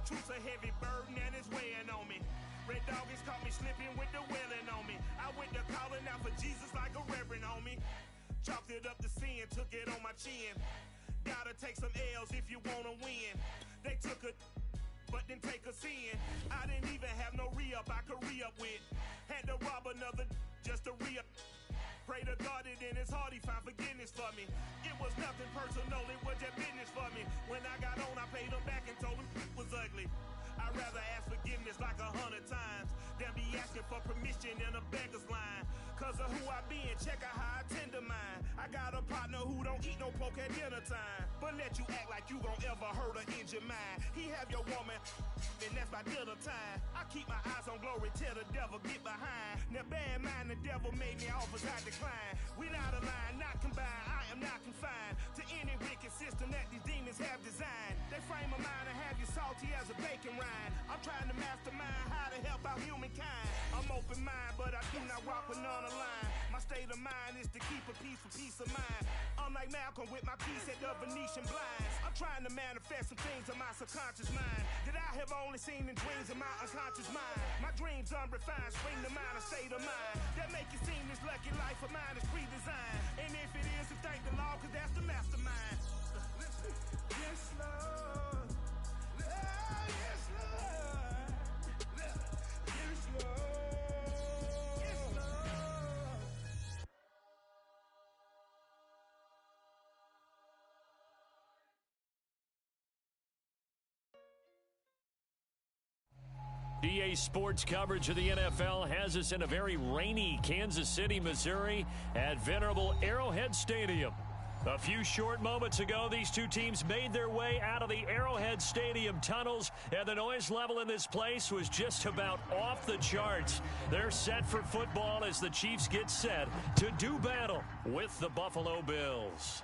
truth's a heavy burden and it's weighing on me. Red doggies caught me slipping with the wailing on me. I went to calling out for Jesus like a reverend on me. Chalked it up to sin, took it on my chin. Gotta take some L's if you wanna win. They took a but didn't take us in. I didn't even have no re-up I could re-up with. Had to rob another just to re-up. Pray to God that in his heart he found forgiveness for me. It was nothing personal, it was just business for me. When I got on, I paid him back and told him it was ugly. I'd rather ask forgiveness like 100 times than be asking for permission in a beggar's line. Cause of who I be and check out how I tend to mine. I got a partner who don't eat no pork at dinner time, but let you act like you gon' ever hurt or injure mine. He have your woman and that's by dinner time. I keep my eyes on glory till the devil get behind. Now bear in mind the devil made me offers I decline. We not aligned, not combined, I am not confined to any wicked system that these demons have designed. They frame a mind and have you salty as a bacon rind. I'm trying to mastermind how to help out humankind. I'm open mind, but I do not rock with none aligned. My state of mind is to keep a peace for peace of mind. Unlike Malcolm with my peace at the Venetian blinds. I'm trying to manifest some things in my subconscious mind that I have only seen in dreams in my unconscious mind. My dreams unrefined, spring to mind, a state of mind that make it seem this lucky life of mine is pre-designed. And if it is, then thank the Lord, cause that's the mastermind. Yes, Lord. Yes, Lord. Yes, Lord. Yes, Lord. EA Sports coverage of the NFL has us in a very rainy Kansas City, Missouri at venerable Arrowhead Stadium. A few short moments ago, these two teams made their way out of the Arrowhead Stadium tunnels, and the noise level in this place was just about off the charts. They're set for football as the Chiefs get set to do battle with the Buffalo Bills.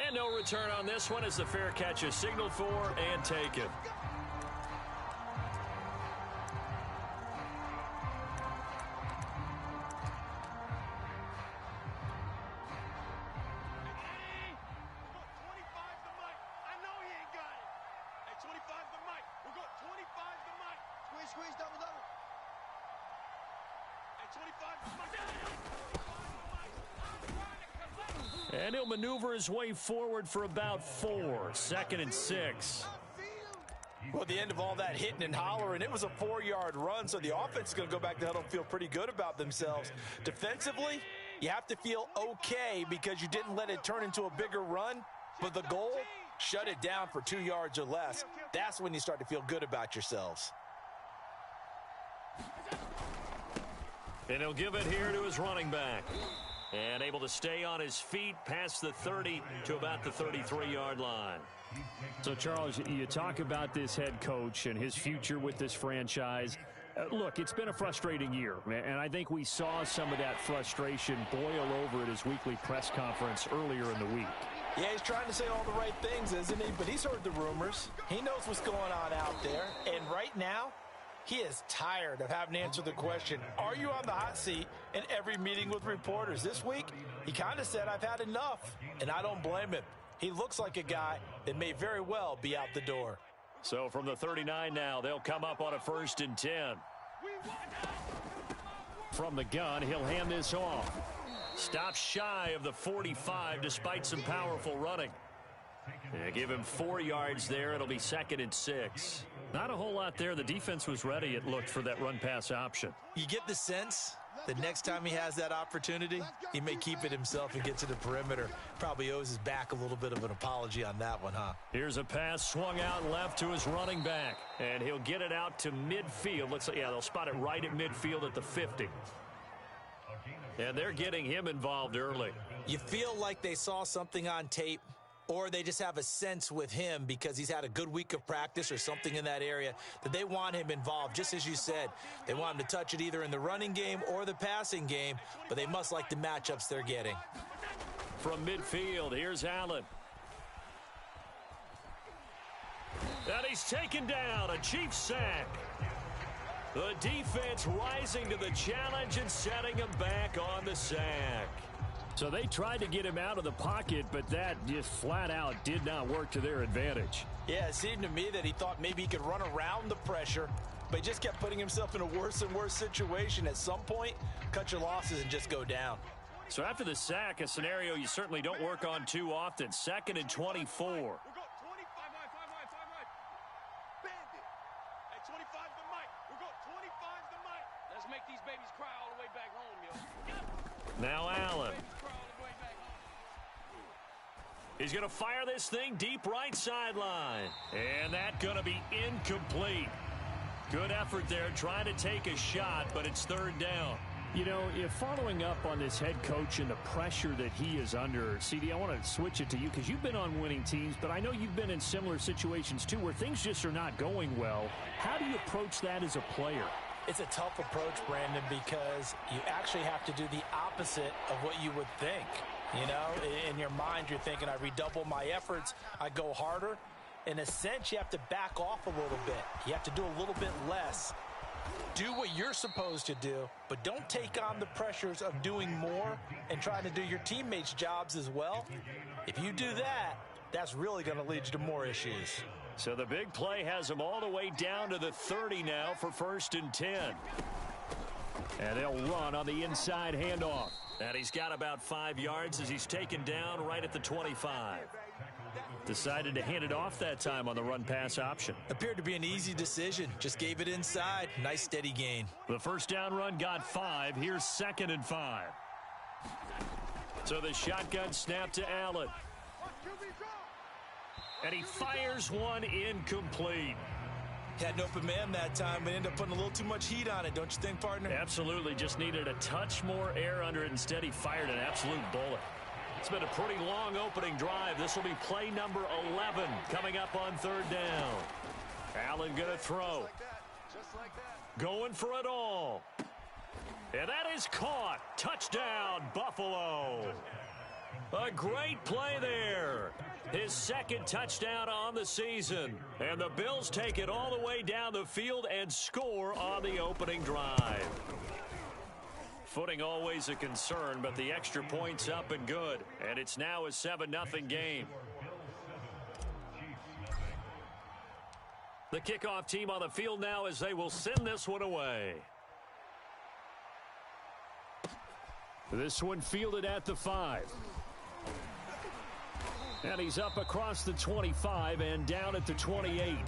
And no return on this one as the fair catch is signaled for and taken. And he'll maneuver his way forward for about 4, 2nd and 6. Well, at the end of all that hitting and hollering, it was a 4-yard run, so the offense is going to go back to huddle and feel pretty good about themselves. Defensively, you have to feel okay because you didn't let it turn into a bigger run, but the goal, shut it down for 2 yards or less. That's when you start to feel good about yourselves. And he'll give it here to his running back. And able to stay on his feet past the 30 to about the 33-yard line. So, Charles, you talk about this head coach and his future with this franchise. Look, it's been a frustrating year, and I think we saw some of that frustration boil over at his weekly press conference earlier in the week. Yeah, he's trying to say all the right things, isn't he? But he's heard the rumors. He knows what's going on out there. And right now, he is tired of having to answer the question, are you on the hot seat in every meeting with reporters? This week, he kind of said, I've had enough, and I don't blame him. He looks like a guy that may very well be out the door. So from the 39 now, they'll come up on a 1st and 10. From the gun, he'll hand this off. Stops shy of the 45 despite some powerful running. Yeah, give him 4 yards there. It'll be 2nd and 6. Not a whole lot there. The defense was ready, it looked, for that run-pass option. You get the sense that next time he has that opportunity, he may keep it himself and get to the perimeter. Probably owes his back a little bit of an apology on that one, huh? Here's a pass swung out left to his running back, and he'll get it out to midfield. Looks like, yeah, they'll spot it right at midfield at the 50. And they're getting him involved early. You feel like they saw something on tape, or they just have a sense with him because he's had a good week of practice or something in that area that they want him involved. Just as you said, they want him to touch it either in the running game or the passing game, but they must like the matchups they're getting. From midfield, here's Allen. And he's taken down, a Chiefs sack. The defense rising to the challenge and setting him back on the sack. So they tried to get him out of the pocket, but that just flat out did not work to their advantage. Yeah, it seemed to me that he thought maybe he could run around the pressure, but he just kept putting himself in a worse and worse situation. At some point, cut your losses and just go down. So after the sack, a scenario you certainly don't work on too often. 2nd and 24. Now Allen. He's going to fire this thing deep right sideline. And that's going to be incomplete. Good effort there trying to take a shot, but it's 3rd down. You know, if following up on this head coach and the pressure that he is under, CD, I want to switch it to you because you've been on winning teams, but I know you've been in similar situations too where things just are not going well. How do you approach that as a player? It's a tough approach, Brandon, because you actually have to do the opposite of what you would think. You know, in your mind, you're thinking, I redouble my efforts, I go harder. In a sense, you have to back off a little bit. You have to do a little bit less. Do what you're supposed to do, but don't take on the pressures of doing more and trying to do your teammates' jobs as well. If you do that, that's really going to lead you to more issues. So the big play has him all the way down to the 30 now for 1st and 10. And they'll run on the inside handoff. And he's got about 5 yards as he's taken down right at the 25. Decided to hand it off that time on the run-pass option. Appeared to be an easy decision. Just gave it inside. Nice steady gain. The first down run got 5. Here's 2nd and 5. So the shotgun snap to Allen. And he fires one incomplete. Had an open man that time, but ended up putting a little too much heat on it, don't you think, partner? Absolutely. Just needed a touch more air under it. Instead, he fired an absolute bullet. It's been a pretty long opening drive. This will be play number 11 coming up on 3rd down. Allen going to throw. Going for it all. And that is caught. Touchdown, Buffalo. A great play there. His 2nd touchdown on the season. And the Bills take it all the way down the field and score on the opening drive. Footing always a concern, but the extra point's up and good. And it's now a 7-0 game. The kickoff team on the field now as they will send this one away. This one fielded at the 5. And he's up across the 25 and down at the 28.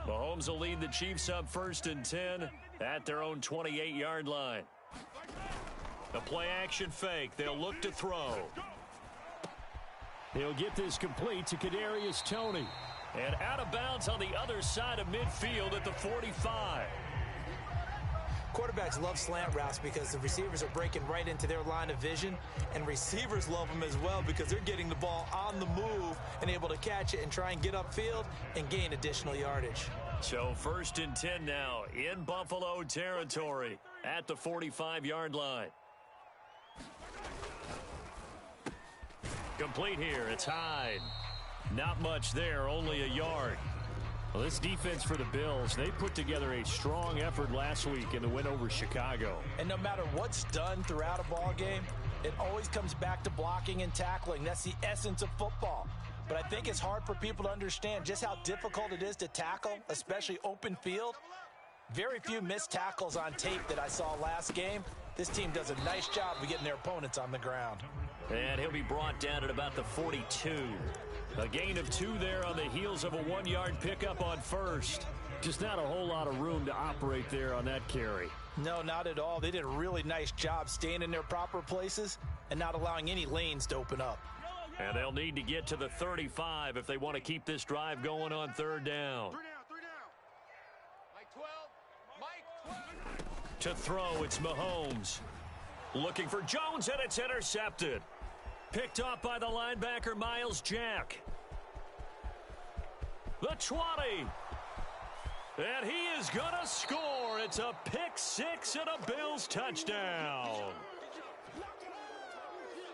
Mahomes will lead the Chiefs up 1st and 10 at their own 28-yard line. The play-action fake. They'll look to throw. He'll get this complete to Kadarius Toney. And out of bounds on the other side of midfield at the 45. Quarterbacks love slant routes because the receivers are breaking right into their line of vision, and receivers love them as well because they're getting the ball on the move and able to catch it and try and get upfield and gain additional yardage. So 1st and 10 now in Buffalo territory at the 45-yard line. Complete here. It's Hyde. Not much there, only a yard. Well, this defense for the Bills, they put together a strong effort last week in the win over Chicago. And no matter what's done throughout a ball game, it always comes back to blocking and tackling. That's the essence of football. But I think it's hard for people to understand just how difficult it is to tackle, especially open field. Very few missed tackles on tape that I saw last game. This team does a nice job of getting their opponents on the ground. And he'll be brought down at about the 42. A gain of 2 there on the heels of a 1-yard pickup on 1st. Just not a whole lot of room to operate there on that carry. No, not at all. They did a really nice job staying in their proper places and not allowing any lanes to open up. And they'll need to get to the 35 if they want to keep this drive going on 3rd down. 3 down. Mike 12. To throw, it's Mahomes. Looking for Jones, and it's intercepted. Picked off by the linebacker, Miles Jack. The 20. And he is going to score. It's a pick six and a Bills touchdown.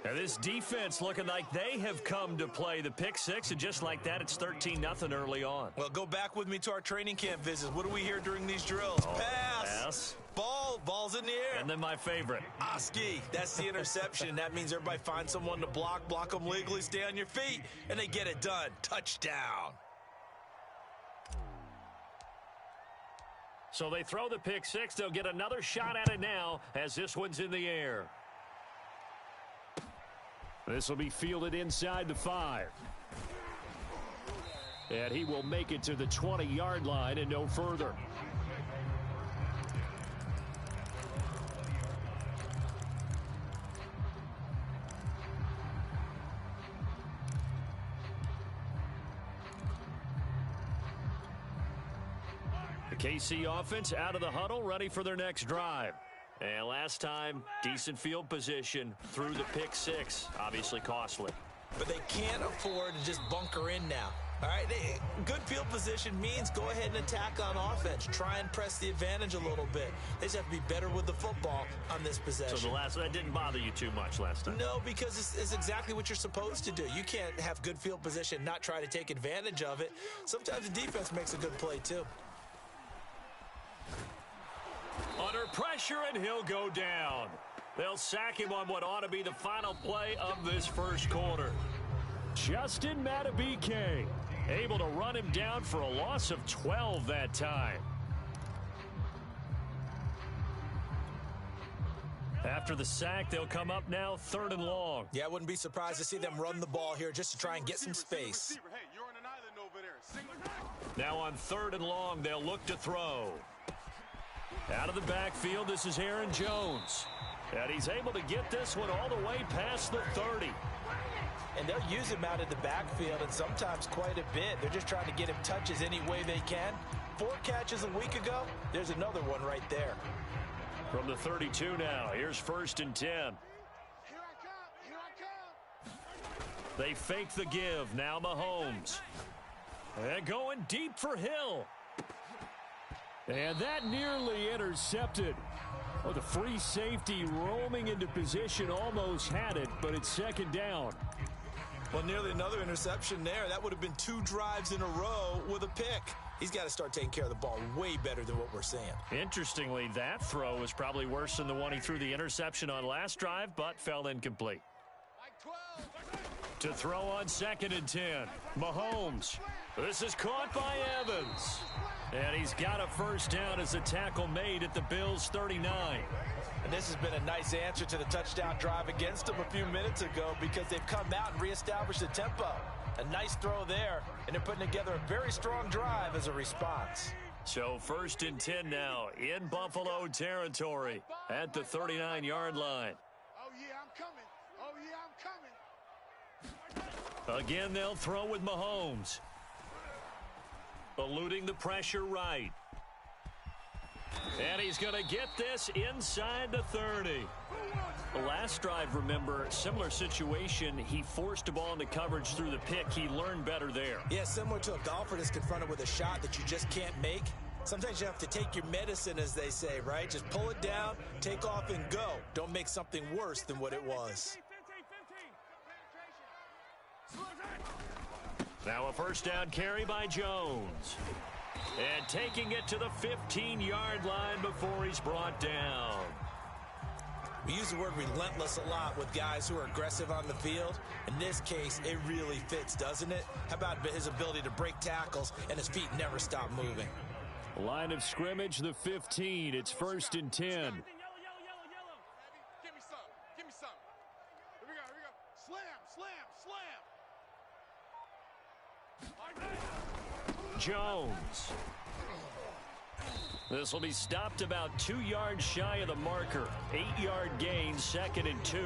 And this defense looking like they have come to play the pick six, and just like that, it's 13-0 early on. Well, go back with me to our training camp visits. What do we hear during these drills? Pass. Ball's in the air. And then my favorite. Oski, that's the interception. That means everybody finds someone to block them legally, stay on your feet, and they get it done. Touchdown. So they throw the pick six. They'll get another shot at it now as this one's in the air. This will be fielded inside the 5. And he will make it to the 20-yard line and no further. The KC offense out of the huddle, ready for their next drive. And last time, decent field position through the pick six. Obviously costly. But they can't afford to just bunker in now. All right, good field position means go ahead and attack on offense. Try and press the advantage a little bit. They just have to be better with the football on this possession. So that didn't bother you too much last time? No, because it's exactly what you're supposed to do. You can't have good field position, not try to take advantage of it. Sometimes the defense makes a good play too. Under pressure, and he'll go down. They'll sack him on what ought to be the final play of this first quarter. Justin Matabike able to run him down for a loss of 12 that time. After the sack, they'll come up now 3rd and long. Yeah, I wouldn't be surprised to see them run the ball here just to try and get some space. Now on 3rd and long, they'll look to throw. Out of the backfield, this is Aaron Jones. And he's able to get this one all the way past the 30. And they'll use him out of the backfield, and sometimes quite a bit. They're just trying to get him touches any way they can. 4 catches a week ago, there's another one right there. From the 32 now, here's 1st and 10. Here I come. They fake the give, now Mahomes. And going deep for Hill. And that nearly intercepted. Oh, the free safety roaming into position almost had it, but it's 2nd down. Well, nearly another interception there. That would have been 2 drives in a row with a pick. He's got to start taking care of the ball way better than what we're seeing. Interestingly, that throw was probably worse than the one he threw the interception on last drive, but fell incomplete. To throw on 2nd and 10, Mahomes. This is caught by Evans. And he's got a 1st down as a tackle made at the Bills' 39. And this has been a nice answer to the touchdown drive against them a few minutes ago because they've come out and reestablished the tempo. A nice throw there, and they're putting together a very strong drive as a response. So 1st and 10 now in Buffalo territory at the 39-yard line. Oh, yeah, I'm coming. Oh, yeah, I'm coming. Again, they'll throw with Mahomes. Eluding the pressure right. And he's going to get this inside the 30. The last drive, remember, similar situation. He forced a ball into coverage through the pick. He learned better there. Yeah, similar to a golfer that's confronted with a shot that you just can't make. Sometimes you have to take your medicine, as they say, right? Just pull it down, take off, and go. Don't make something worse than what it was. Now a 1st down carry by Jones. And taking it to the 15-yard line before he's brought down. We use the word relentless a lot with guys who are aggressive on the field. In this case, it really fits, doesn't it? How about his ability to break tackles and his feet never stop moving? Line of scrimmage, the 15. It's 1st and 10. Yellow. Give me some. Give me some. Here we go. Slam. Jones. This will be stopped about 2 yards shy of the marker. 8-yard gain, 2nd and 2.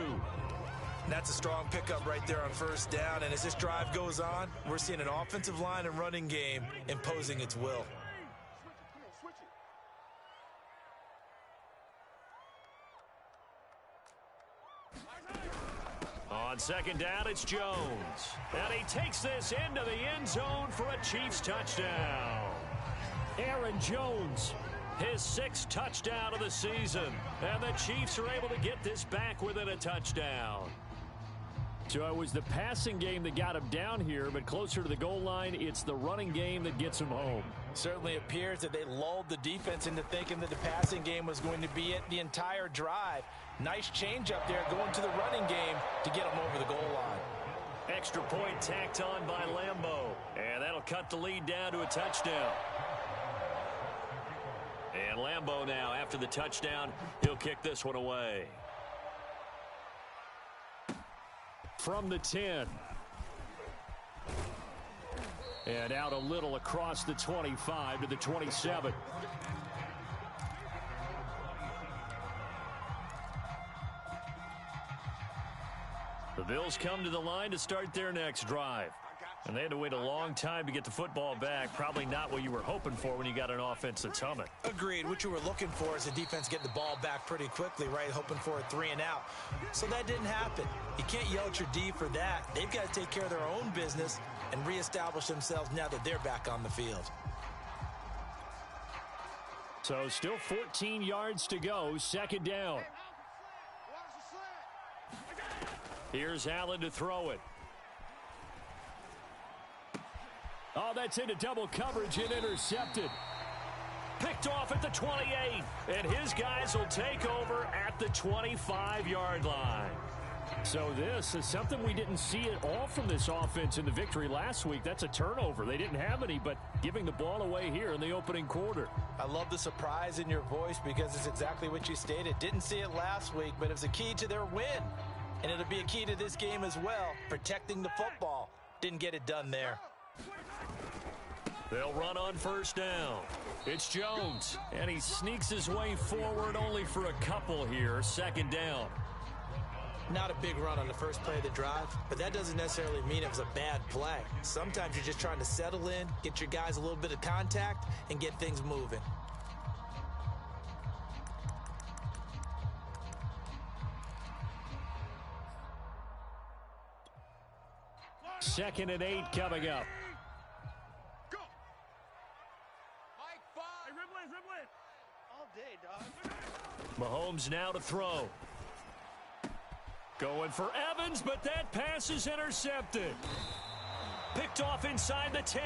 That's a strong pickup right there on 1st down. And as this drive goes on, we're seeing an offensive line and running game imposing its will. On 2nd down, it's Jones. And he takes this into the end zone for a Chiefs touchdown. Aaron Jones, his 6th touchdown of the season. And the Chiefs are able to get this back within a touchdown. So it was the passing game that got him down here, but closer to the goal line, it's the running game that gets him home. Certainly appears that they lulled the defense into thinking that the passing game was going to be it the entire drive. Nice change up there going to the running game to get him over the goal line. Extra point tacked on by Lambeau. And that'll cut the lead down to a touchdown. And Lambeau now, after the touchdown, he'll kick this one away. From the 10. And out a little across the 25 to the 27. The Bills come to the line to start their next drive. And they had to wait a long time to get the football back. Probably not what you were hoping for when you got an offense that's humming. Agreed. What you were looking for is the defense get the ball back pretty quickly, right? Hoping for a 3 and out. So that didn't happen. You can't yell at your D for that. They've got to take care of their own business and reestablish themselves now that they're back on the field. So still 14 yards to go. 2nd down. Here's Allen to throw it. Oh, that's into double coverage and intercepted. Picked off at the 28. And his guys will take over at the 25-yard line. So this is something we didn't see at all from this offense in the victory last week. That's a turnover. They didn't have any, but giving the ball away here in the opening quarter. I love the surprise in your voice because it's exactly what you stated. Didn't see it last week, but it was a key to their win. And it'll be a key to this game as well, protecting the football. Didn't get it done there. They'll run on 1st down. It's Jones, and he sneaks his way forward only for a couple here. 2nd down. Not a big run on the first play of the drive, but that doesn't necessarily mean it was a bad play. Sometimes you're just trying to settle in, get your guys a little bit of contact, and get things moving. Second and 8 coming up. Go. Mike, 5. Hey, Riblin. All day, dog. Mahomes now to throw. Going for Evans, but that pass is intercepted. Picked off inside the 10,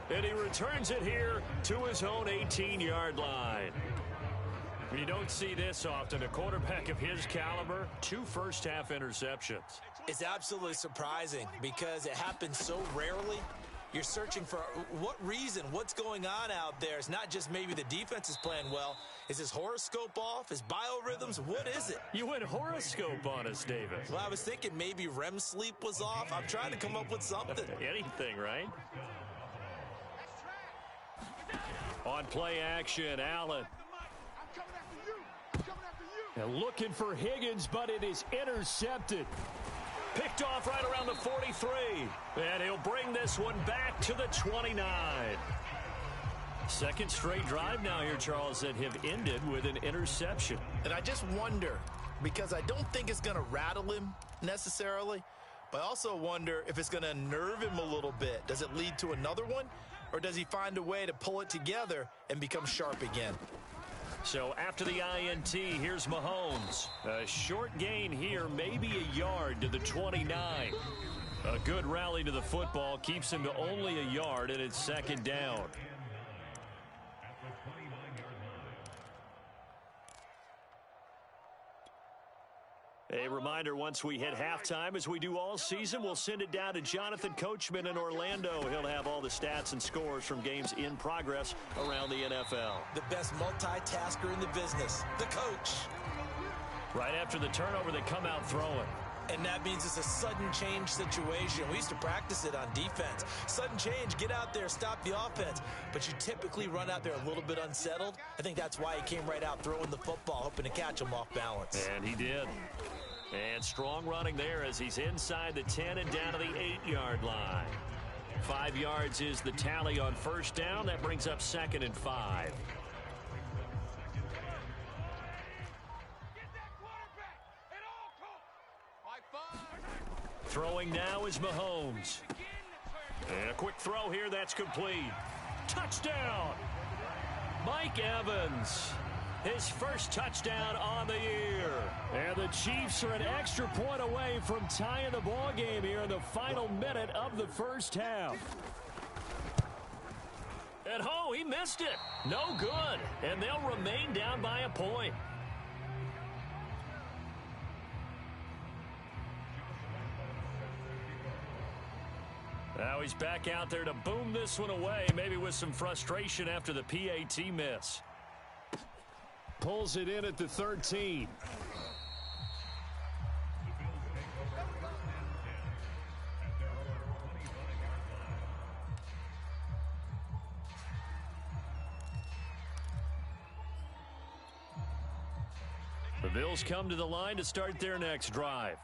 and he returns it here to his own 18-yard line. You don't see this often. A quarterback of his caliber, 2 first-half interceptions. It's absolutely surprising because it happens so rarely. You're searching for what reason, what's going on out there. It's not just maybe the defense is playing well. Is his horoscope off? His biorhythms? What is it? You went horoscope on us, David. Well, I was thinking maybe REM sleep was off. I'm trying to come up with something. Anything, right? On play action, Allen. And looking for Higgins, but it is intercepted. Picked off right around the 43. And he'll bring this one back to the 29. Second straight drive now here, Charles, that have ended with an interception. And I just wonder, because I don't think it's going to rattle him necessarily, but I also wonder if it's going to unnerve him a little bit. Does it lead to another one? Or does he find a way to pull it together and become sharp again? So after the INT, here's Mahomes. A short gain here, maybe a yard to the 29. A good rally to the football keeps him to only a yard, and it's 2nd down. A reminder, once we hit halftime, as we do all season, we'll send it down to Jonathan Coachman in Orlando. He'll have all the stats and scores from games in progress around the NFL. The best multitasker in the business, the coach. Right after the turnover, they come out throwing. And that means it's a sudden change situation. We used to practice it on defense. Sudden change, get out there, stop the offense. But you typically run out there a little bit unsettled. I think that's why he came right out throwing the football, hoping to catch him off balance. And he did. And strong running there as he's inside the 10 and down to the 8-yard line. 5 yards is the tally on 1st down. That brings up 2nd and 5. Throwing now is Mahomes. And a quick throw here, that's complete. Touchdown! Mike Evans, his first touchdown on the year. And the Chiefs are an extra point away from tying the ball game here in the final minute of the first half. And he missed it. No good. And they'll remain down by a point. Now he's back out there to boom this one away, maybe with some frustration after the PAT miss. Pulls it in at the 13. The Bills come to the line to start their next drive.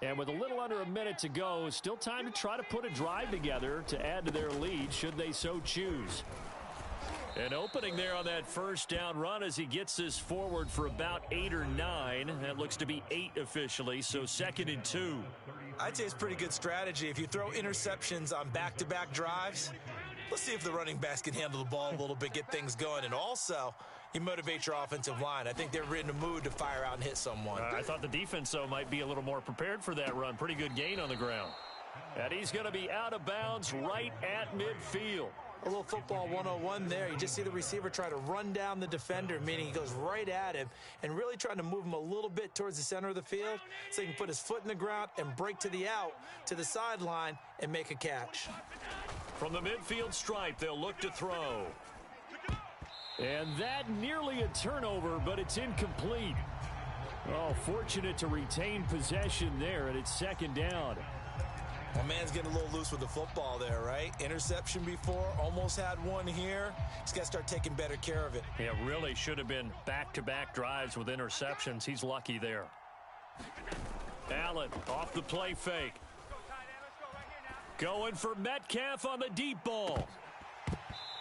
And with a little under a minute to go, still time to try to put a drive together to add to their lead should they so choose. An opening there on that first down run as he gets this forward for about 8 or 9. That looks to be 8 officially, so 2nd and 2. I'd say it's pretty good strategy. If you throw interceptions on back-to-back drives, let's see if the running backs can handle the ball a little bit, get things going, and also you motivate your offensive line. I think they're in the mood to fire out and hit someone. I thought the defense, though, might be a little more prepared for that run. Pretty good gain on the ground. And he's going to be out of bounds right at midfield. A little football 101 there. You just see the receiver try to run down the defender, meaning he goes right at him and really trying to move him a little bit towards the center of the field so he can put his foot in the ground and break to the out, to the sideline, and make a catch. From the midfield stripe, they'll look to throw. And that nearly a turnover, but it's incomplete. Oh, fortunate to retain possession there, and it's 2nd down. My man's getting a little loose with the football there, right? Interception before, almost had one here. He's got to start taking better care of it. Yeah, really should have been back-to-back drives with interceptions. He's lucky there. Allen off the play fake. Going for Metcalf on the deep ball.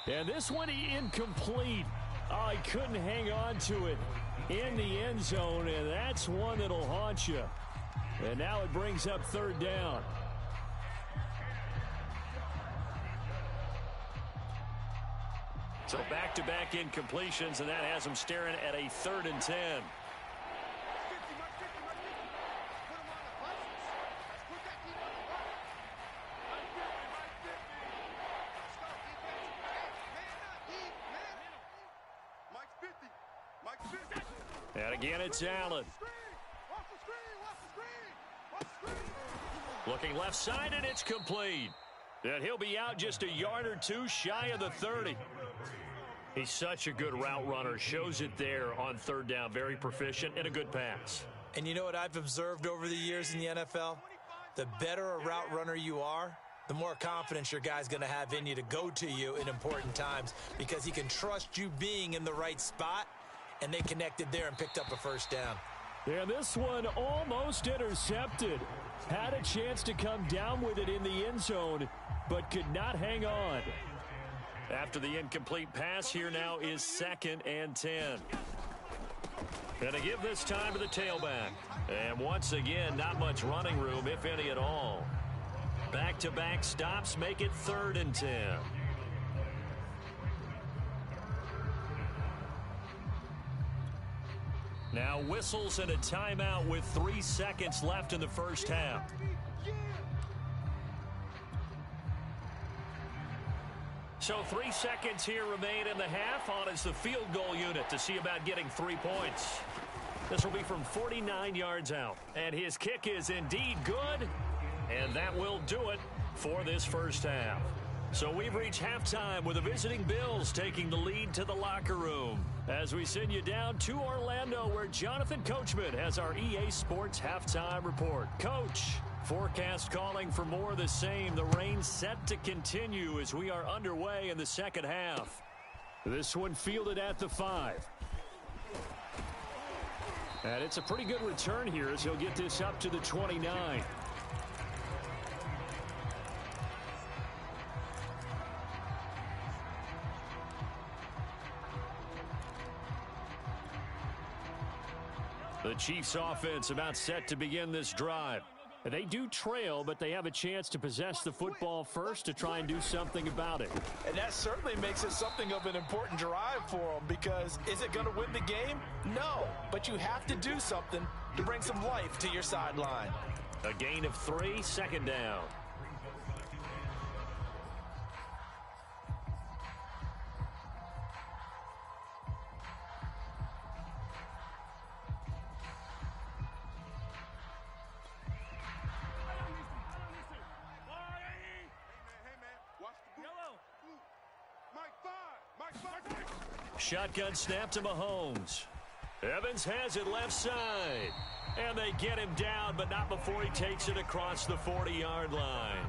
And this one incomplete. Oh, he couldn't hang on to it in the end zone, and that's one that'll haunt you. And now it brings up 3rd down. So back-to-back incompletions, and that has them staring at a 3rd and 10. And again, it's Allen. Looking left side, and it's complete. And he'll be out just a yard or two shy of the 30. He's such a good route runner. Shows it there on 3rd down. Very proficient and a good pass. And you know what I've observed over the years in the NFL? The better a route runner you are, the more confidence your guy's going to have in you to go to you in important times because he can trust you being in the right spot, and they connected there and picked up a 1st down. And this one almost intercepted. Had a chance to come down with it in the end zone, but could not hang on. After the incomplete pass, here now is 2nd and 10. Gonna give this time to the tailback. And once again, not much running room, if any at all. Back-to-back stops make it 3rd and 10. Now whistles and a timeout with 3 seconds left in the first half. So 3 seconds here remain in the half. On is the field goal unit to see about getting 3 points. This will be from 49 yards out. And his kick is indeed good. And that will do it for this first half. So we've reached halftime with the visiting Bills taking the lead to the locker room. As we send you down to Orlando, where Jonathan Coachman has our EA Sports halftime report. Coach, forecast calling for more of the same. The rain set to continue as we are underway in the second half. This one fielded at the 5. And it's a pretty good return here as he'll get this up to the 29. The Chiefs offense about set to begin this drive. They do trail, but they have a chance to possess the football first to try and do something about it. And that certainly makes it something of an important drive for them, because is it going to win the game? No, but you have to do something to bring some life to your sideline. A gain of 3, 2nd down. Shotgun snap to Mahomes. Evans has it left side. And they get him down, but not before he takes it across the 40-yard line.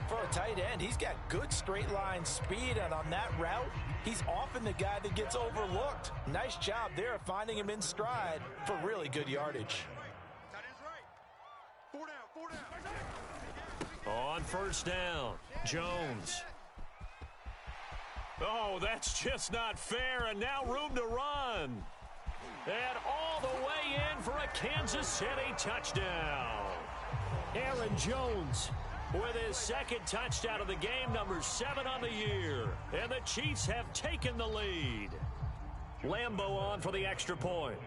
For a tight end, he's got good straight line speed, and on that route, he's often the guy that gets overlooked. Nice job there of finding him in stride for really good yardage. On 1st down, Jones. Oh, that's just not fair, and now room to run. And all the way in for a Kansas City touchdown. Aaron Jones with his 2nd touchdown of the game, number 7 on the year. And the Chiefs have taken the lead. Lambeau on for the extra point.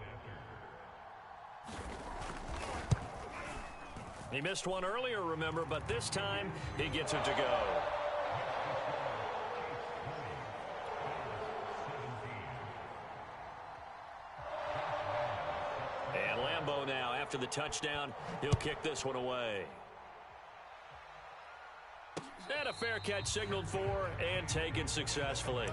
He missed one earlier, remember, but this time he gets it to go. And Lambeau now, after the touchdown, he'll kick this one away. And a fair catch signaled for and taken successfully.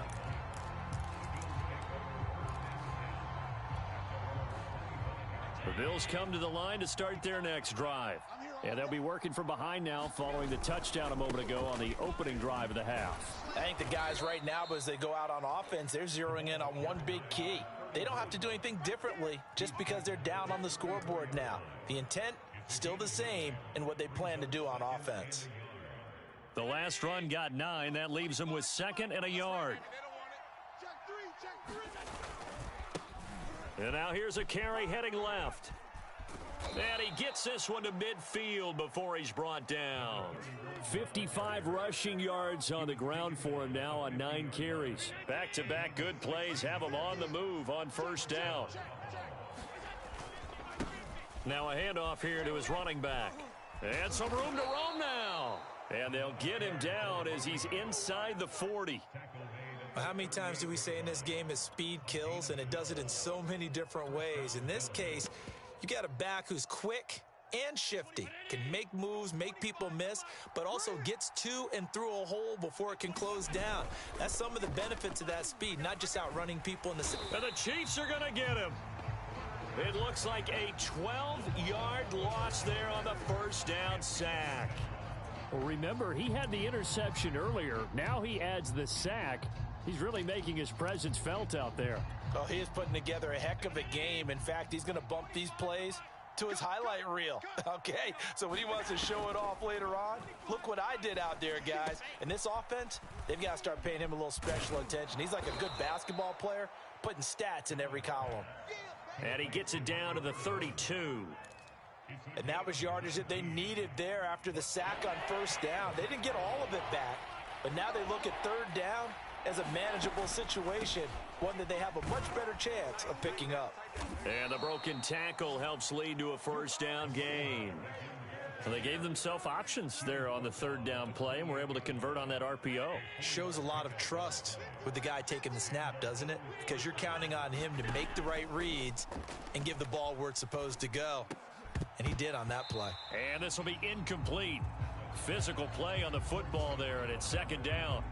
The Bills come to the line to start their next drive. And they'll be working from behind now following the touchdown a moment ago on the opening drive of the half. I think the guys right now, as they go out on offense, they're zeroing in on one big key. They don't have to do anything differently just because they're down on the scoreboard now. The intent, still the same in what they plan to do on offense. The last run got 9. That leaves them with 2nd and a yard. And now here's a carry heading left. And he gets this one to midfield before he's brought down. 55 rushing yards on the ground for him now on 9 carries. Back-to-back good plays have him on the move on 1st down. Now a handoff here to his running back. And some room to roam now. And they'll get him down as he's inside the 40. How many times do we say in this game that speed kills, and it does it in so many different ways? In this case, you got a back who's quick and shifty, can make moves, make people miss, but also gets to and through a hole before it can close down. That's some of the benefits of that speed, not just outrunning people in the... And the Chiefs are going to get him. It looks like a 12-yard loss there on the 1st down sack. Well, remember, he had the interception earlier. Now he adds the sack. He's really making his presence felt out there. Oh, he is putting together a heck of a game. In fact, he's going to bump these plays to his highlight reel. Okay, so when he wants to show it off later on, look what I did out there, guys. And this offense, they've got to start paying him a little special attention. He's like a good basketball player, putting stats in every column. And he gets it down to the 32. And that was yardage that they needed there after the sack on 1st down. They didn't get all of it back, but now they look at 3rd down as a manageable situation, one that they have a much better chance of picking up. And the broken tackle helps lead to a 1st down gain. And they gave themselves options there on the 3rd down play and were able to convert on that RPO. Shows a lot of trust with the guy taking the snap, doesn't it? Because you're counting on him to make the right reads and give the ball where it's supposed to go. And he did on that play. And this will be incomplete. Physical play on the football there, and it's 2nd down.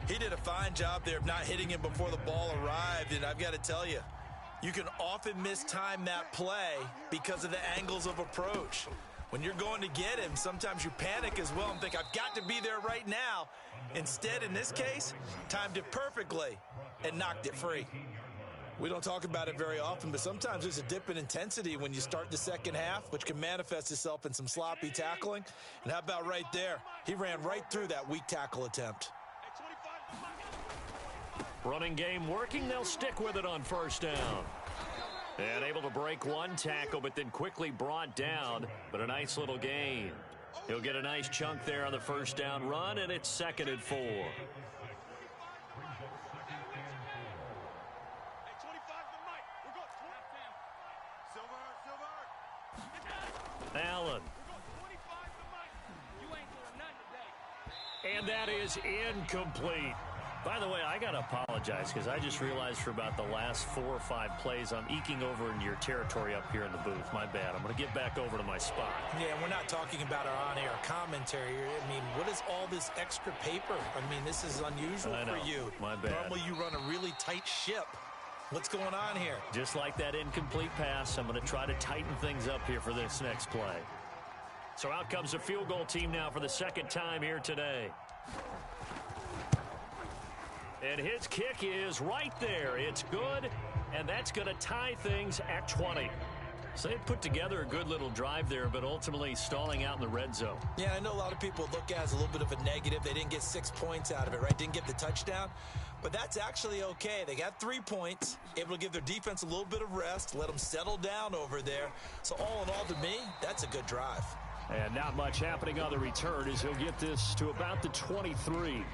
He did a fine job there of not hitting him before the ball arrived, and I've got to tell you, you can often mistime that play because of the angles of approach. When you're going to get him, sometimes you panic as well and think, I've got to be there right now. Instead, in this case, timed it perfectly and knocked it free. We don't talk about it very often, but sometimes there's a dip in intensity when you start the 2nd half, which can manifest itself in some sloppy tackling. And how about right there? He ran right through that weak tackle attempt. Running game working. They'll stick with it on 1st down. And able to break one tackle, but then quickly brought down. But a nice little gain. He'll get a nice chunk there on the first down run, and it's 2nd and 4. Allen. And that is incomplete. By the way, I got to apologize because I just realized for about the last 4 or 5 plays, I'm eking over into your territory up here in the booth. My bad. I'm going to get back over to my spot. Yeah, we're not talking about our on-air commentary. I mean, what is all this extra paper? I mean, this is unusual for you. My bad. Normally you run a really tight ship. What's going on here? Just like that incomplete pass, I'm going to try to tighten things up here for this next play. So out comes a field goal team now for the 2nd time here today. And his kick is right there. It's good, and that's going to tie things at 20. So they put together a good little drive there, but ultimately stalling out in the red zone. Yeah, I know a lot of people look at it as a little bit of a negative. They didn't get 6 points out of it, right? Didn't get the touchdown. But that's actually okay. They got 3 points, able to give their defense a little bit of rest, let them settle down over there. So all in all, to me, that's a good drive. And not much happening on the return as he'll get this to about the 23.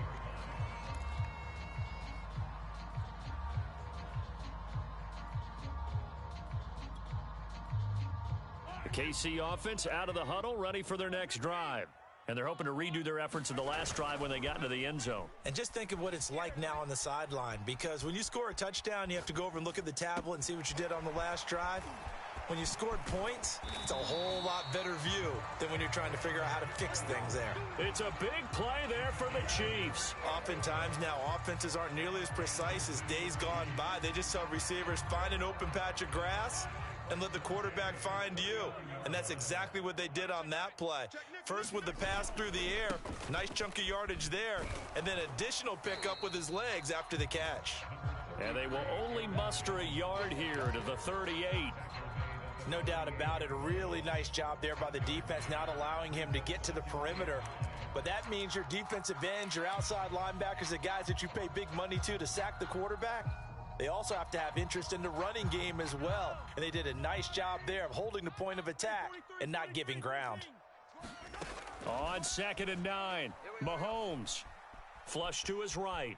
The KC offense out of the huddle, ready for their next drive. And they're hoping to redo their efforts in the last drive when they got into the end zone. And just think of what it's like now on the sideline, because when you score a touchdown, you have to go over and look at the tablet and see what you did on the last drive. When you scored points, it's a whole lot better view than when you're trying to figure out how to fix things there. It's a big play there for the Chiefs. Oftentimes now, offenses aren't nearly as precise as days gone by. They just tell receivers, find an open patch of grass and let the quarterback find you. And that's exactly what they did on that play. First with the pass through the air, nice chunk of yardage there, and then additional pickup with his legs after the catch. And they will only muster a yard here to the 38. No doubt about it. A really nice job there by the defense, not allowing him to get to the perimeter. But that means your defensive ends, your outside linebackers, the guys that you pay big money to sack the quarterback, they also have to have interest in the running game as well. And they did a nice job there of holding the point of attack and not giving ground. On 2nd and 9, Mahomes flush to his right.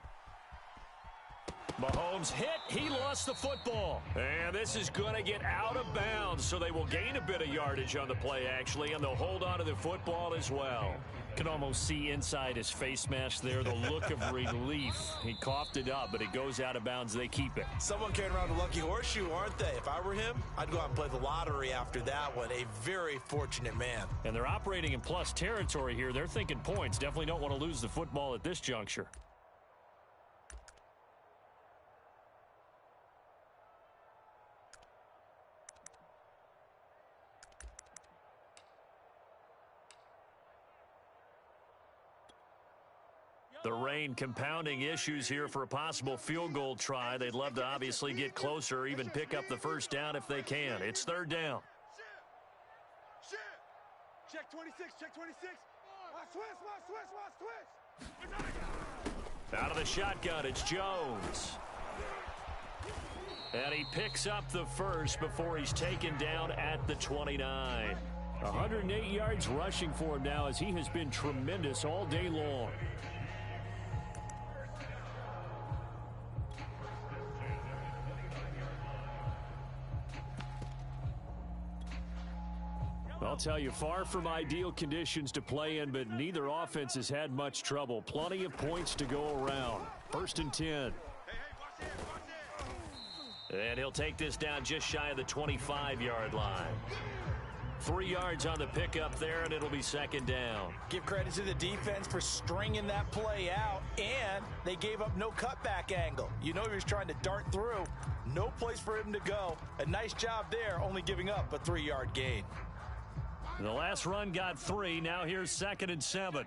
Mahomes hit. He lost the football. And this is going to get out of bounds, so they will gain a bit of yardage on the play, actually, and they'll hold on to the football as well. Can almost see inside his face mask there the look of relief. He coughed it up, but it goes out of bounds. They keep it. Someone carrying around a lucky horseshoe, aren't they? If I were him, I'd go out and play the lottery after that one. A very fortunate man. And they're operating in plus territory here. They're thinking points. Definitely don't want to lose the football at this juncture. The rain compounding issues here for a possible field goal try. They'd love to obviously get closer or even pick up the first down if they can. It's 3rd down. Check 26, check 26. Switch. Out of the shotgun, it's Jones. And he picks up the first before he's taken down at the 29. 108 yards rushing for him now as he has been tremendous all day long. I'll tell you, far from ideal conditions to play in, but neither offense has had much trouble. Plenty of points to go around. 1st and 10. And he'll take this down just shy of the 25-yard line. 3 yards on the pickup there, and it'll be 2nd down. Give credit to the defense for stringing that play out, and they gave up no cutback angle. You know he was trying to dart through. No place for him to go. A nice job there, only giving up a 3-yard gain. The last run got 3. Now here's 2nd and 7.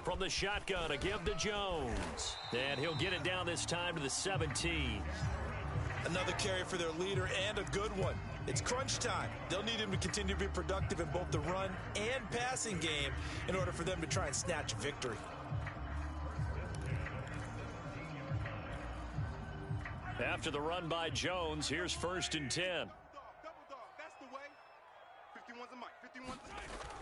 From the shotgun, a give to Jones. And he'll get it down this time to the 17. Another carry for their leader, and a good one. It's crunch time. They'll need him to continue to be productive in both the run and passing game in order for them to try and snatch a victory. After the run by Jones, here's 1st and 10.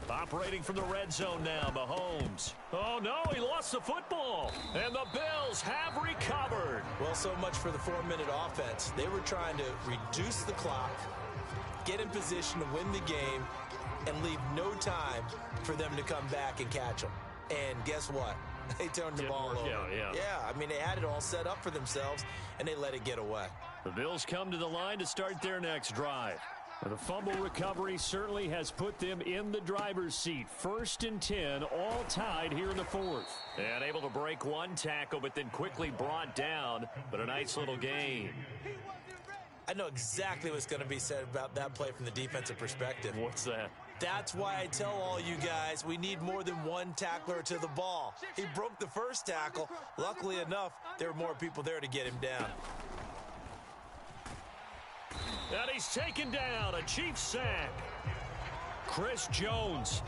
Operating from the red zone now, Mahomes. Oh, no, he lost the football. And the Bills have recovered. Well, so much for the 4-minute offense. They were trying to reduce the clock, get in position to win the game, and leave no time for them to come back and catch them. And guess what? They turned the ball over. Yeah, I mean, they had it all set up for themselves, and they let it get away. The Bills come to the line to start their next drive. The fumble recovery certainly has put them in the driver's seat. 1st and 10, all tied here in the 4th. And able to break one tackle, but then quickly brought down. But a nice little gain. I know exactly what's going to be said about that play from the defensive perspective. What's that? That's why I tell all you guys we need more than one tackler to the ball. He broke the first tackle. Luckily enough, there were more people there to get him down. And he's taken down, a Cheifs sack. Chris Jones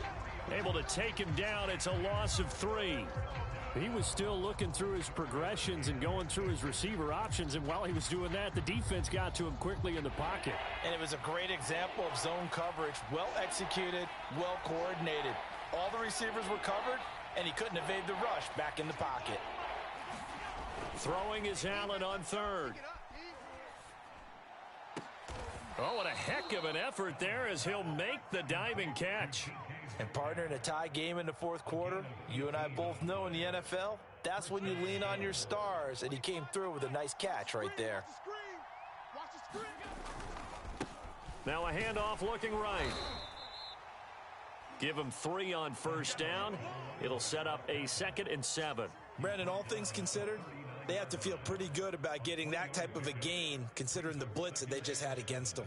able to take him down. It's a loss of 3. He was still looking through his progressions and going through his receiver options, and while he was doing that, the defense got to him quickly in the pocket. And it was a great example of zone coverage, well executed, well coordinated. All the receivers were covered, and he couldn't evade the rush back in the pocket. Throwing is Allen on 3rd. Oh, what a heck of an effort there as he'll make the diving catch. And partner, in a tie game in the 4th quarter, you and I both know in the NFL, that's when you lean on your stars, and he came through with a nice catch right there. Now a handoff looking right. Give him 3 on 1st down. It'll set up a 2nd and 7. Brandon, all things considered, they have to feel pretty good about getting that type of a gain, considering the blitz that they just had against them.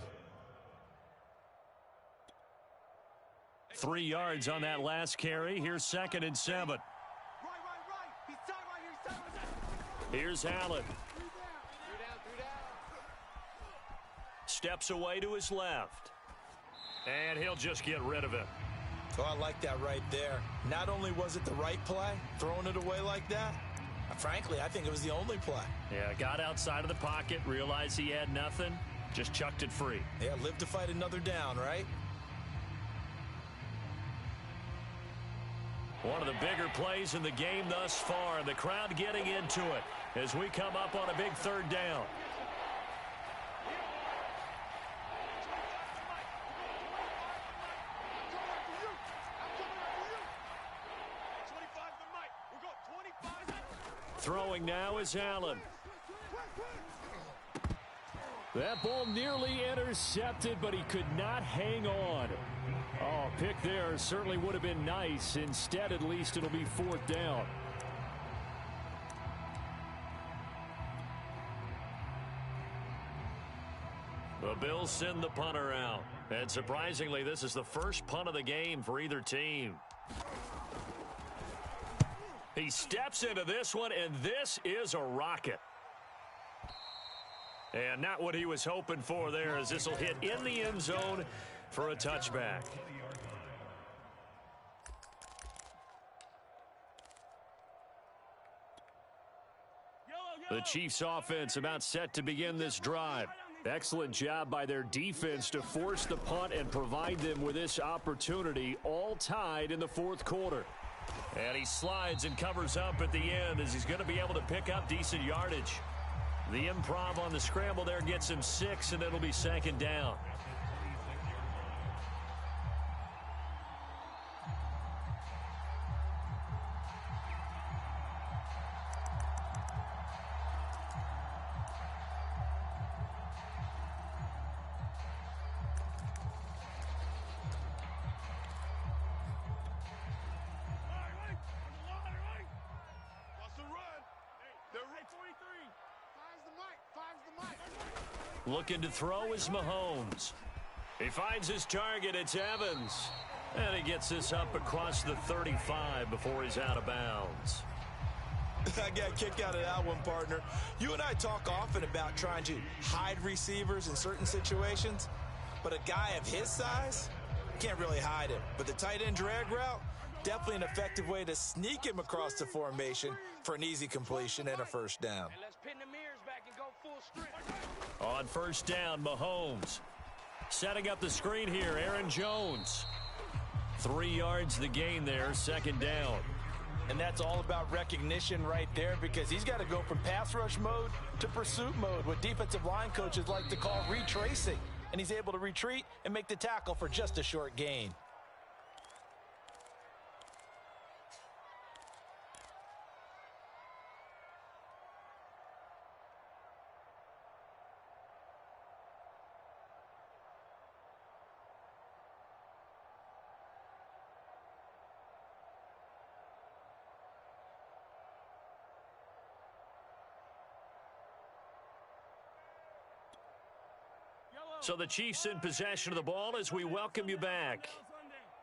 3 yards on that last carry. Here's 2nd and 7. Here's Allen. Steps away to his left. And he'll just get rid of it. Oh, I like that right there. Not only was it the right play, throwing it away like that, frankly, I think it was the only play. Yeah, got outside of the pocket, realized he had nothing, just chucked it free. Yeah, live to fight another down, right? One of the bigger plays in the game thus far. The crowd getting into it as we come up on a big 3rd down. Throwing now is Allen. That ball nearly intercepted, but he could not hang on. Oh, pick there certainly would have been nice. Instead, at least it'll be 4th down. The Bills send the punter out. And surprisingly, this is the first punt of the game for either team. He steps into this one, and this is a rocket. And not what he was hoping for there, as this will hit in the end zone for a touchback. The Chiefs offense about set to begin this drive. Excellent job by their defense to force the punt and provide them with this opportunity, all tied in the 4th quarter. And he slides and covers up at the end as he's going to be able to pick up decent yardage. The improv on the scramble there gets him 6, and it'll be 2nd down. Looking to throw is Mahomes. He finds his target. It's Evans. And he gets this up across the 35 before he's out of bounds. I got a kick out of that one, partner. You and I talk often about trying to hide receivers in certain situations, but a guy of his size can't really hide him. But the tight end drag route, definitely an effective way to sneak him across the formation for an easy completion and a 1st down. And let's pin the mirrors back and go full strength. On first down, Mahomes. Setting up the screen here, Aaron Jones. 3 yards the gain there, second down. And that's all about recognition right there, because he's got to go from pass rush mode to pursuit mode, what defensive line coaches like to call retracing. And he's able to retreat and make the tackle for just a short gain. So the Chiefs in possession of the ball as we welcome you back.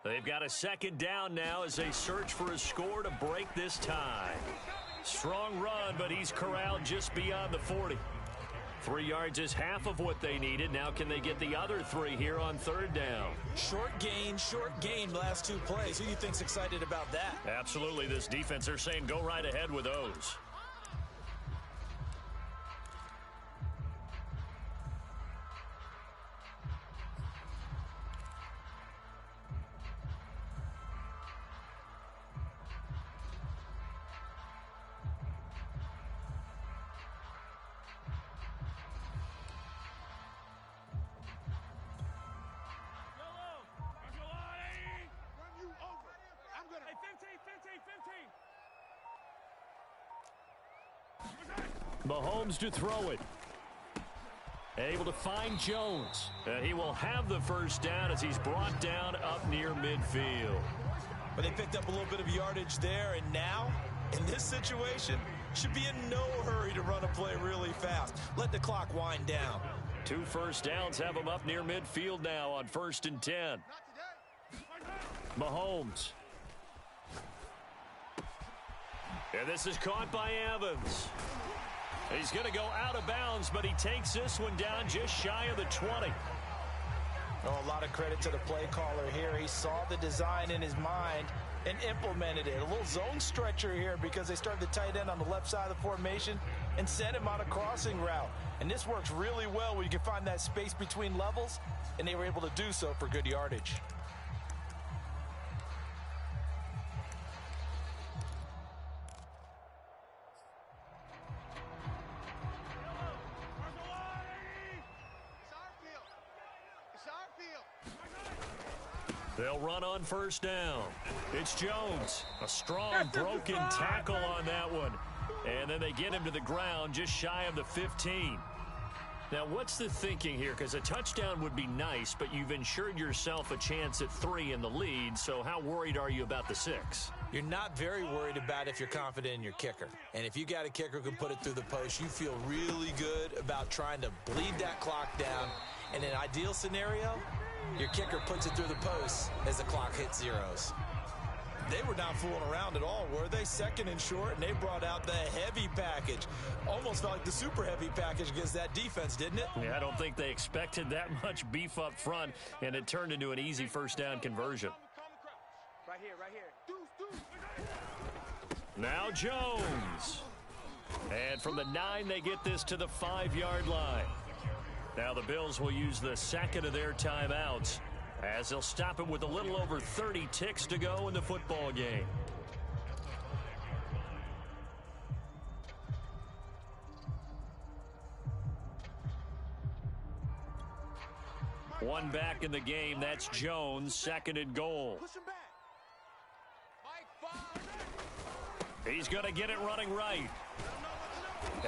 They've got a second down now as they search for a score to break this tie. Strong run, but he's corralled just beyond the 40. 3 yards is half of what they needed. Now can they get the other 3 here on third down? Short gain last 2 plays. Who do you think's excited about that? Absolutely. This defense, they're saying go right ahead with those. Mahomes to throw it. Able to find Jones. And he will have the first down as he's brought down up near midfield. But they picked up a little bit of yardage there, and now, in this situation, should be in no hurry to run a play really fast. Let the clock wind down. 2 first downs have him up near midfield now on 1st and 10. Mahomes. And this is caught by Evans. He's going to go out of bounds, but he takes this one down just shy of the 20. Oh, a lot of credit to the play caller here. He saw the design in his mind and implemented it. A little zone stretcher here because they started the tight end on the left side of the formation and sent him on a crossing route. And this works really well when you can find that space between levels, and they were able to do so for good yardage. They'll run on first down. It's Jones. A strong broken tackle on that one. And then they get him to the ground just shy of the 15. Now, what's the thinking here? Because a touchdown would be nice, but you've ensured yourself a chance at 3 in the lead. So how worried are you about the 6? You're not very worried about if you're confident in your kicker. And if you got a kicker who can put it through the post, you feel really good about trying to bleed that clock down. In an ideal scenario, your kicker puts it through the post as the clock hits zeros. They were not fooling around at all, were they? 2nd and short, and they brought out the heavy package. Almost felt like the super heavy package against that defense, didn't it? Yeah, I don't think they expected that much beef up front, and it turned into an easy first down conversion. Right here. Now Jones. And from the 9, they get this to the 5-yard line. Now the Bills will use the second of their timeouts as they'll stop it with a little over 30 ticks to go in the football game. One back in the game. That's Jones, 2nd and goal. He's going to get it running right.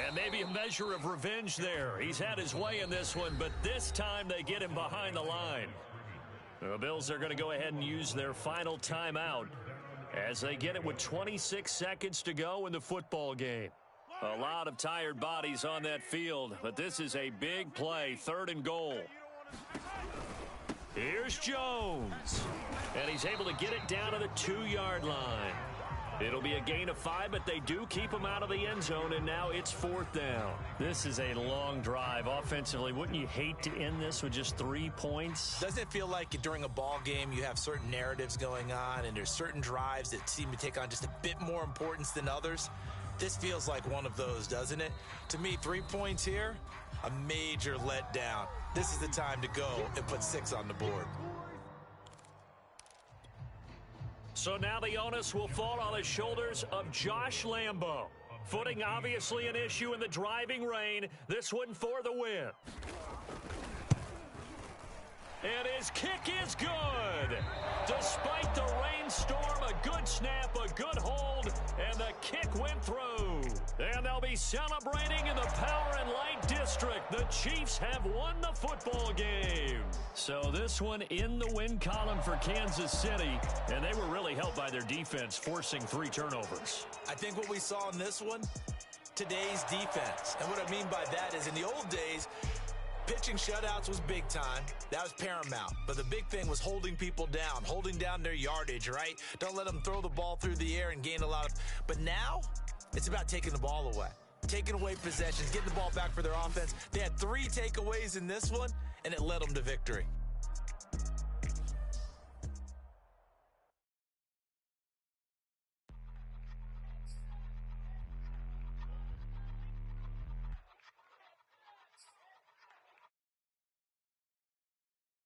And maybe a measure of revenge there. He's had his way in this one, but this time they get him behind the line. The Bills are going to go ahead and use their final timeout as they get it with 26 seconds to go in the football game. A lot of tired bodies on that field, but this is a big play, 3rd and goal. Here's Jones, and he's able to get it down to the 2-yard line. It'll be a gain of 5, but they do keep them out of the end zone, and now it's 4th down. This is a long drive offensively. Wouldn't you hate to end this with just 3 points? Doesn't it feel like during a ball game you have certain narratives going on and there's certain drives that seem to take on just a bit more importance than others? This feels like one of those, doesn't it? To me, 3 points here, a major letdown. This is the time to go and put 6 on the board. So now the onus will fall on the shoulders of Josh Lambo. Footing obviously an issue in the driving rain. This one for the win. And his kick is good. Despite the rainstorm, a good snap, a good hold, and the kick went through. And they'll be celebrating in the Power and Light District. The Chiefs have won the football game. So this one in the win column for Kansas City, and they were really helped by their defense, forcing 3 turnovers. I think what we saw in this one, today's defense. And what I mean by that is in the old days, pitching shutouts was big time. That was paramount. But the big thing was holding people down, holding down their yardage, right? Don't let them throw the ball through the air and gain a lot of... But now, it's about taking the ball away. Taking away possessions, getting the ball back for their offense. They had 3 takeaways in this one, and it led them to victory.